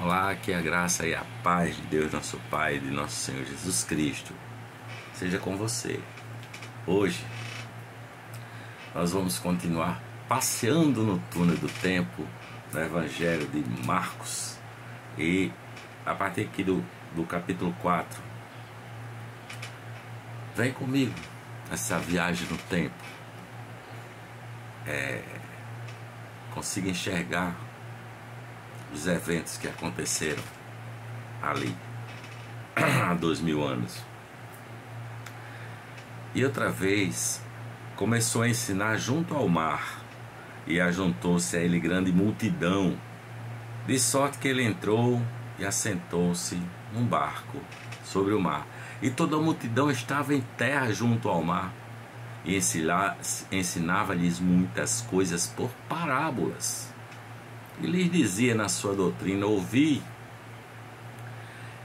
Olá, que a graça e a paz de Deus, nosso Pai, de nosso Senhor Jesus Cristo, seja com você. Hoje, nós vamos continuar passeando no túnel do tempo do Evangelho de Marcos. E a partir aqui do capítulo 4, vem comigo nessa viagem no tempo. Consiga enxergar os eventos que aconteceram ali há 2000 anos. E outra vez começou a ensinar junto ao mar, e ajuntou-se a ele grande multidão, de sorte que ele entrou e assentou-se num barco sobre o mar, e toda a multidão estava em terra junto ao mar, e ensinava-lhes muitas coisas por parábolas. E lhes dizia na sua doutrina: ouvi,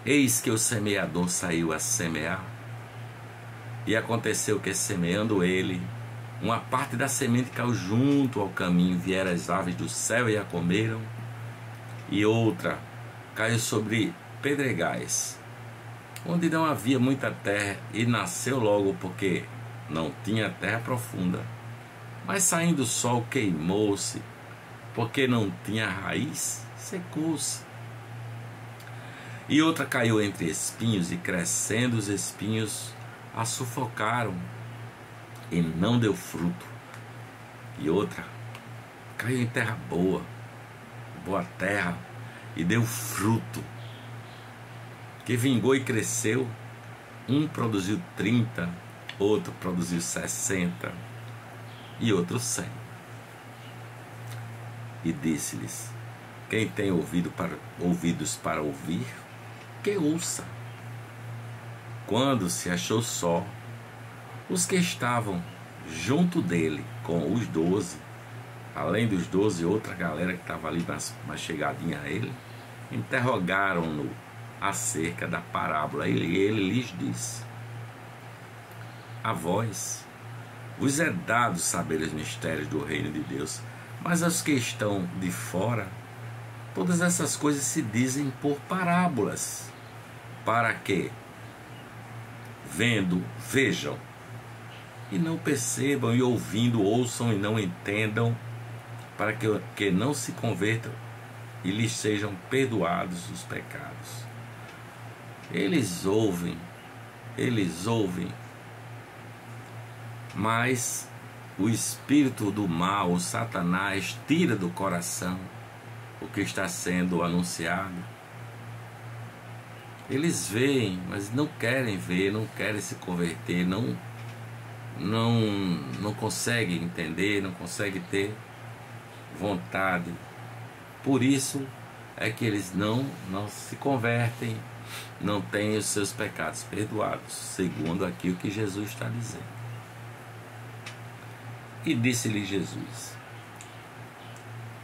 eis que o semeador saiu a semear. E aconteceu que, semeando ele, uma parte da semente caiu junto ao caminho, vieram as aves do céu e a comeram, e outra caiu sobre pedregais, onde não havia muita terra, e nasceu logo, porque não tinha terra profunda. Mas saindo o sol, queimou-se, porque não tinha raiz, secou-se. E outra caiu entre espinhos, e crescendo os espinhos a sufocaram, e não deu fruto. E outra caiu em terra boa, boa terra, e deu fruto, que vingou e cresceu. Um produziu 30, outro produziu 60, e outro 100. E disse-lhes: quem tem ouvidos para ouvir, que ouça. Quando se achou só, os que estavam junto dele com os 12, além dos 12, outra galera que estava ali mais chegadinha a ele, interrogaram-no acerca da parábola. E ele lhes disse: a vós vos é dado saber os mistérios do reino de Deus, mas aos que estão de fora, todas essas coisas se dizem por parábolas, para que, vendo, vejam, e não percebam, e ouvindo, ouçam e não entendam, para que não se convertam e lhes sejam perdoados os pecados. Eles ouvem, mas o espírito do mal, o Satanás, tira do coração o que está sendo anunciado. Eles veem, mas não querem ver, não querem se converter, não conseguem entender, não conseguem ter vontade. Por isso é que eles não se convertem, não têm os seus pecados perdoados, segundo aqui o que Jesus está dizendo. E disse-lhe Jesus: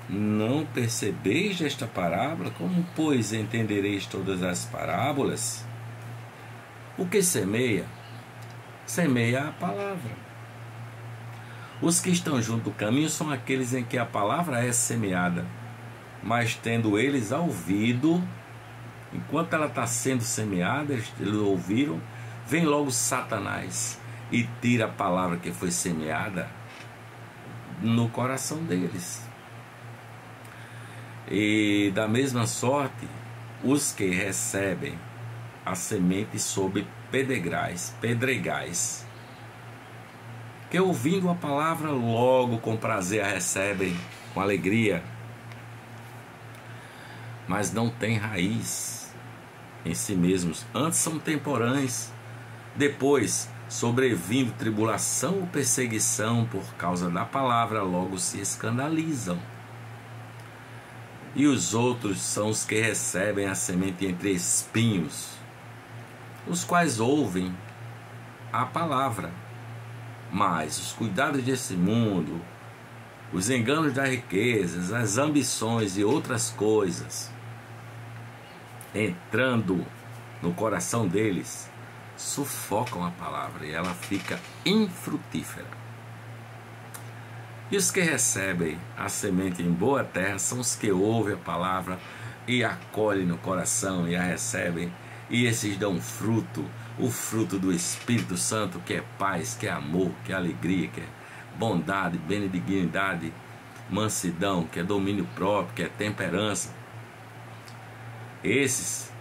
não percebeis esta parábola? Como, pois, entendereis todas as parábolas? O que semeia, semeia a palavra. Os que estão junto do caminho são aqueles em que a palavra é semeada, mas tendo eles ouvido, enquanto ela está sendo semeada, eles ouviram, vem logo Satanás e tira a palavra que foi semeada no coração deles. E da mesma sorte, os que recebem a semente sob pedregais, que ouvindo a palavra logo com prazer a recebem com alegria, mas não têm raiz em si mesmos, antes são temporães, depois, sobrevindo tribulação ou perseguição por causa da palavra, logo se escandalizam. E os outros são os que recebem a semente entre espinhos, os quais ouvem a palavra, mas os cuidados desse mundo, os enganos das riquezas, as ambições e outras coisas, entrando no coração deles, sufocam a palavra e ela fica infrutífera. E os que recebem a semente em boa terra são os que ouvem a palavra, e acolhem no coração e a recebem, e esses dão fruto, o fruto do Espírito Santo, que é paz, que é amor, que é alegria, que é bondade, benignidade, mansidão, que é domínio próprio, que é temperança. Esses,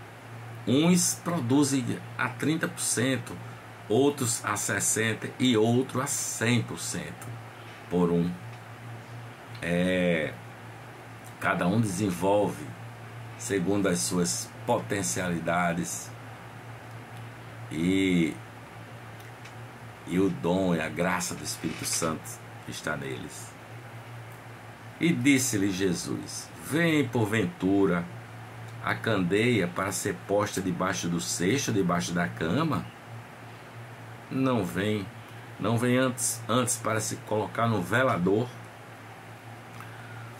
uns produzem a 30%, outros a 60% e outros a 100% por um. Cada um desenvolve segundo as suas potencialidades e o dom e a graça do Espírito Santo que está neles. E disse-lhe Jesus: vem porventura a candeia para ser posta debaixo do cesto, debaixo da cama? Não vem antes para se colocar no velador,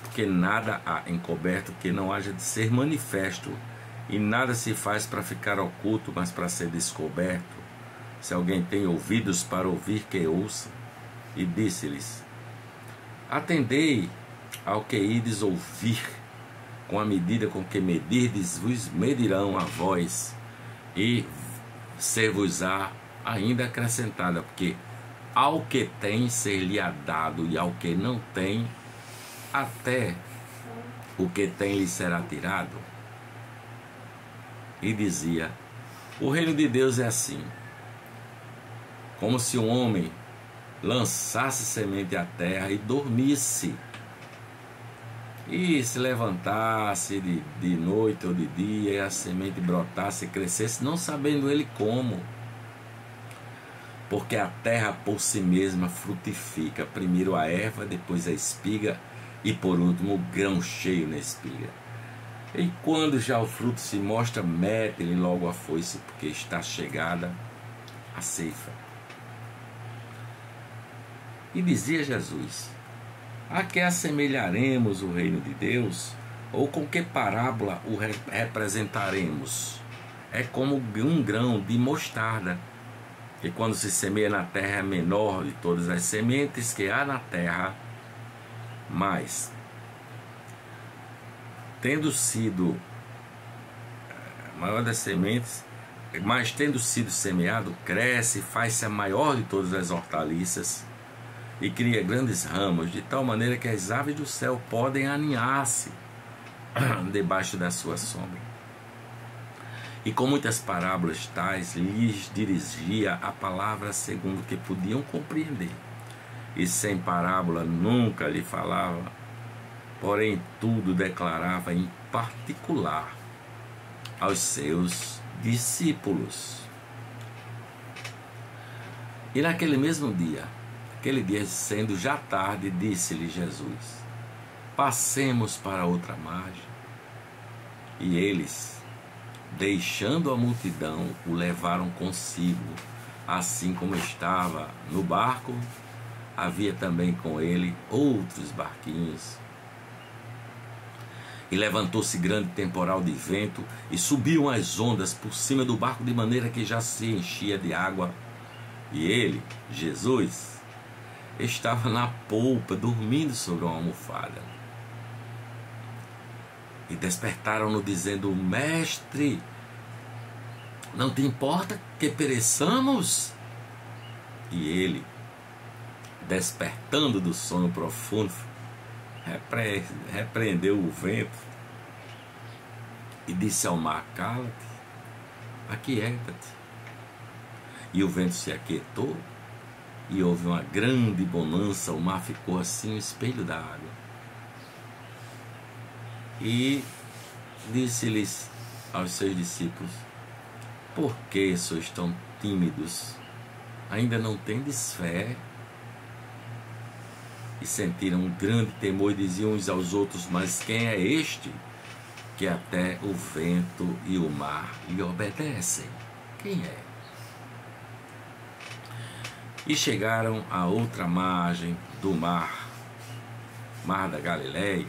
porque nada há encoberto que não haja de ser manifesto, e nada se faz para ficar oculto, mas para ser descoberto. Se alguém tem ouvidos para ouvir, que ouça. E disse-lhes: atendei ao que ides ouvir, com a medida com que medirdes, vos medirão a vós, e ser-vos-á ainda acrescentada, porque ao que tem ser-lhe-á dado, e ao que não tem, até o que tem lhe será tirado. E dizia: o reino de Deus é assim, como se um homem lançasse semente à terra e dormisse, e se levantasse de noite ou de dia, e a semente brotasse e crescesse, não sabendo ele como. Porque a terra por si mesma frutifica, primeiro a erva, depois a espiga, e por último o grão cheio na espiga. E quando já o fruto se mostra, mete-lhe logo a foice, porque está chegada a ceifa. E dizia Jesus: a que assemelharemos o reino de Deus? Ou com que parábola o representaremos? É como um grão de mostarda, que quando se semeia na terra é menor de todas as sementes que há na terra, mas tendo sido maior das sementes, mas tendo sido semeado, cresce e faz-se a maior de todas as hortaliças, e cria grandes ramos, de tal maneira que as aves do céu podem aninhar-se debaixo da sua sombra. E com muitas parábolas tais lhes dirigia a palavra segundo o que podiam compreender. E sem parábola nunca lhe falava, porém tudo declarava em particular aos seus discípulos. E naquele mesmo dia, aquele dia sendo já tarde, disse-lhe Jesus: passemos para outra margem. E eles, deixando a multidão, o levaram consigo, assim como estava no barco, havia também com ele outros barquinhos. E levantou-se grande temporal de vento, e subiam as ondas por cima do barco, de maneira que já se enchia de água. E ele, Jesus, estava na polpa, dormindo sobre uma almofada. E despertaram-no, dizendo: mestre, não te importa que pereçamos? E ele, despertando do sono profundo, repreendeu o vento e disse ao mar: cala-te, aquieta-te. E o vento se aquietou, e houve uma grande bonança, o mar ficou assim, um espelho da água. E disse-lhes aos seus discípulos: por que sois tão tímidos? Ainda não tendes fé? E sentiram um grande temor e diziam uns aos outros: mas quem é este que até o vento e o mar lhe obedecem? Quem é? E chegaram à outra margem do mar, mar da Galileia,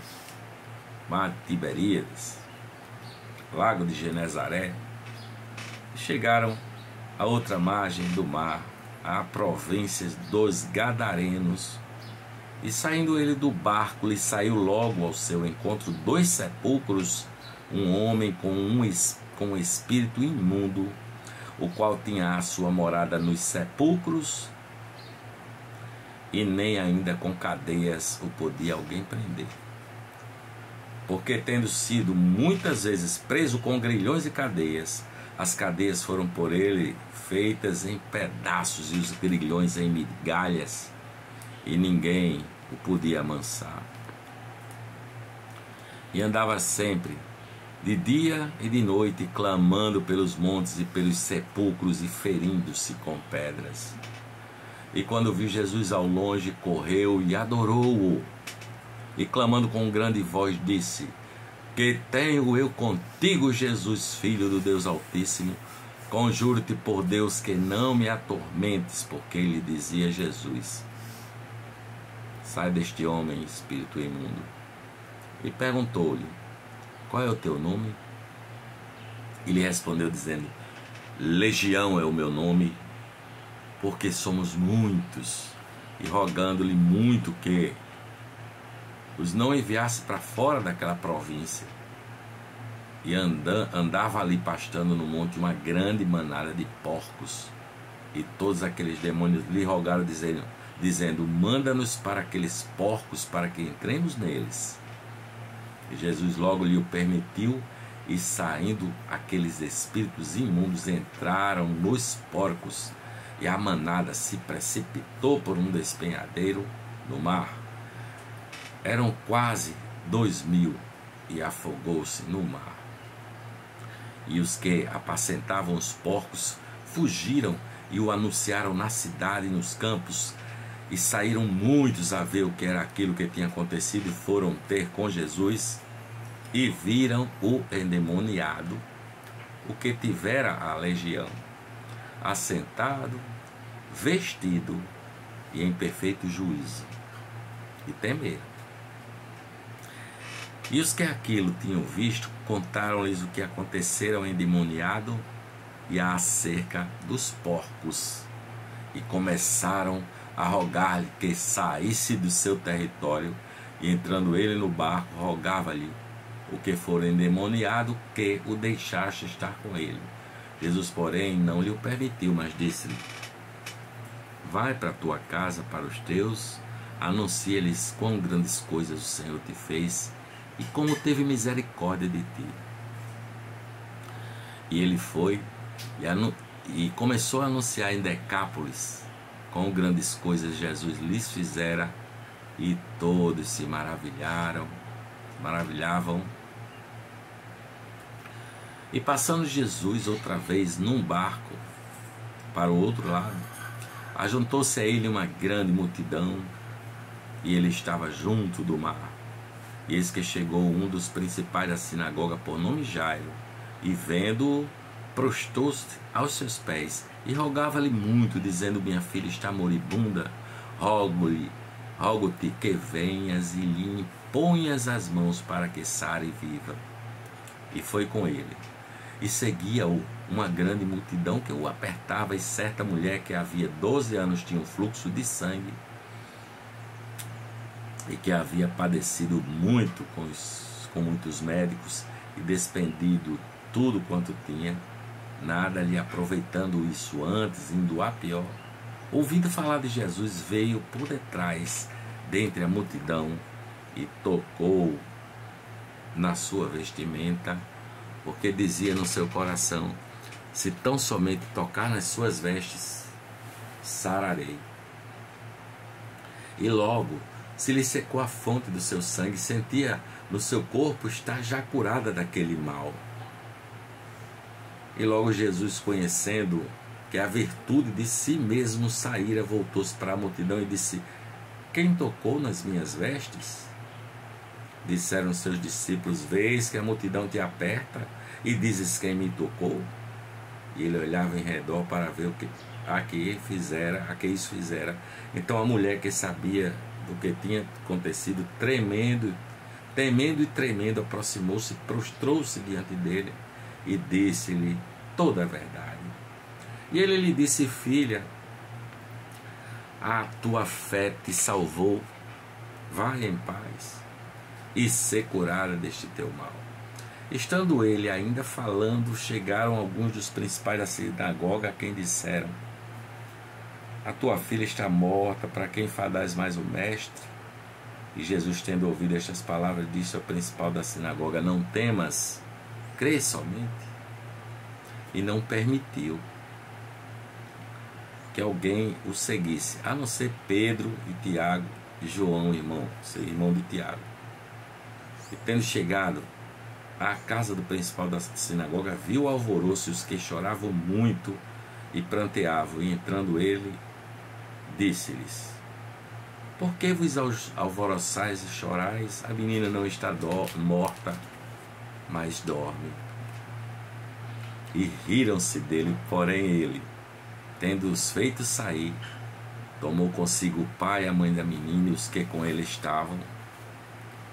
mar de Tiberíades, lago de Genezaré. E chegaram à outra margem do mar, à província dos Gadarenos. E saindo ele do barco, lhe saiu logo ao seu encontro 2 sepulcros, um homem com um espírito imundo, o qual tinha a sua morada nos sepulcros, e nem ainda com cadeias o podia alguém prender. Porque tendo sido muitas vezes preso com grilhões e cadeias, as cadeias foram por ele feitas em pedaços e os grilhões em migalhas, e ninguém o podia amansar. E andava sempre, de dia e de noite, clamando pelos montes e pelos sepulcros e ferindo-se com pedras. E quando viu Jesus ao longe, correu e adorou-o. E clamando com grande voz, disse: Que tenho eu contigo, Jesus, Filho do Deus Altíssimo? Conjuro-te por Deus que não me atormentes, porque lhe dizia Jesus: Sai deste homem, espírito imundo. E perguntou-lhe: Qual é o teu nome? E lhe respondeu dizendo: Legião é o meu nome, porque somos muitos. E rogando-lhe muito que os não enviasse para fora daquela província. E andava ali pastando no monte uma grande manada de porcos. E todos aqueles demônios lhe rogaram, dizendo: Manda-nos para aqueles porcos, para que entremos neles. E Jesus logo lhe o permitiu, e saindo aqueles espíritos imundos entraram nos porcos, e a manada se precipitou por um despenhadeiro no mar. Eram quase 2.000, e afogou-se no mar. E os que apacentavam os porcos fugiram e o anunciaram na cidade e nos campos, e saíram muitos a ver o que era aquilo que tinha acontecido, e foram ter com Jesus, e viram o endemoniado, o que tivera a legião, assentado, vestido e em perfeito juízo, e temeram. E os que aquilo tinham visto contaram-lhes o que acontecera ao endemoniado e acerca dos porcos, e começaram a rogar-lhe que saísse do seu território, e entrando ele no barco, rogava-lhe o que for endemoniado que o deixasse estar com ele. Jesus, porém, não lhe o permitiu, mas disse-lhe: Vai para a tua casa, para os teus, anuncia-lhes quão grandes coisas o Senhor te fez, e como teve misericórdia de ti. E ele foi e começou a anunciar em Decápolis quão grandes coisas Jesus lhes fizera, e todos se maravilhavam. E passando Jesus outra vez num barco para o outro lado, ajuntou-se a ele uma grande multidão, e ele estava junto do mar. E eis que chegou um dos principais da sinagoga, por nome Jairo, e vendo-o, prostou-se aos seus pés e rogava-lhe muito, dizendo: Minha filha está moribunda, rogo-te que venhas e lhe imponhas as mãos para que sare viva. E foi com ele. E seguia-o uma grande multidão que o apertava, e certa mulher que havia 12 anos tinha um fluxo de sangue, e que havia padecido muito com muitos médicos, e despendido tudo quanto tinha, nada lhe aproveitando isso, antes indo a pior, ouvindo falar de Jesus, veio por detrás, dentre a multidão, e tocou na sua vestimenta, porque dizia no seu coração: Se tão somente tocar nas suas vestes, sararei. E logo se lhe secou a fonte do seu sangue, sentia no seu corpo estar já curada daquele mal. E logo Jesus, conhecendo que a virtude de si mesmo saíra, voltou-se para a multidão e disse: Quem tocou nas minhas vestes? Disseram seus discípulos: Vês que a multidão te aperta e dizes: Quem me tocou? E ele olhava em redor para ver a que isso fizera. Então a mulher, que sabia do que tinha acontecido, temendo e tremendo, aproximou-se, prostrou-se diante dele e disse-lhe toda a verdade. E ele lhe disse: Filha, a tua fé te salvou, vai em paz e ser curada deste teu mal. Estando ele ainda falando, chegaram alguns dos principais da sinagoga, a quem disseram: a tua filha está morta, para quem fadais mais o mestre? E Jesus, tendo ouvido estas palavras, disse ao principal da sinagoga: não temas, crê somente. E não permitiu que alguém o seguisse, a não ser Pedro e Tiago e João, irmão de Tiago. E tendo chegado à casa do principal da sinagoga, viu o alvoroço e os que choravam muito e pranteavam. E entrando ele, disse-lhes: por que vos alvoroçais e chorais? A menina não está morta, mas dorme. E riram-se dele, porém ele, tendo-os feito sair, tomou consigo o pai e a mãe da menina e os que com ele estavam,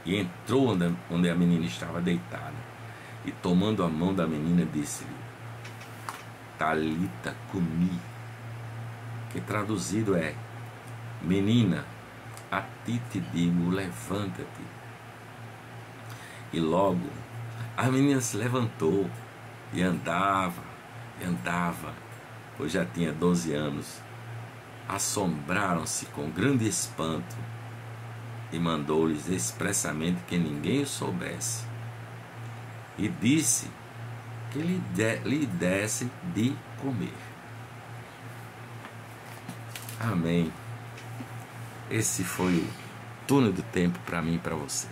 e entrou onde a menina estava deitada, e tomando a mão da menina, disse-lhe: Talita cumi, que traduzido é: menina, a ti te digo, levanta-te. E logo a menina se levantou e andava, pois já tinha 12 anos. Assombraram-se com grande espanto e mandou-lhes expressamente que ninguém o soubesse. E disse que lhe dessem de comer. Amém. Esse foi o túnel do tempo para mim e para você.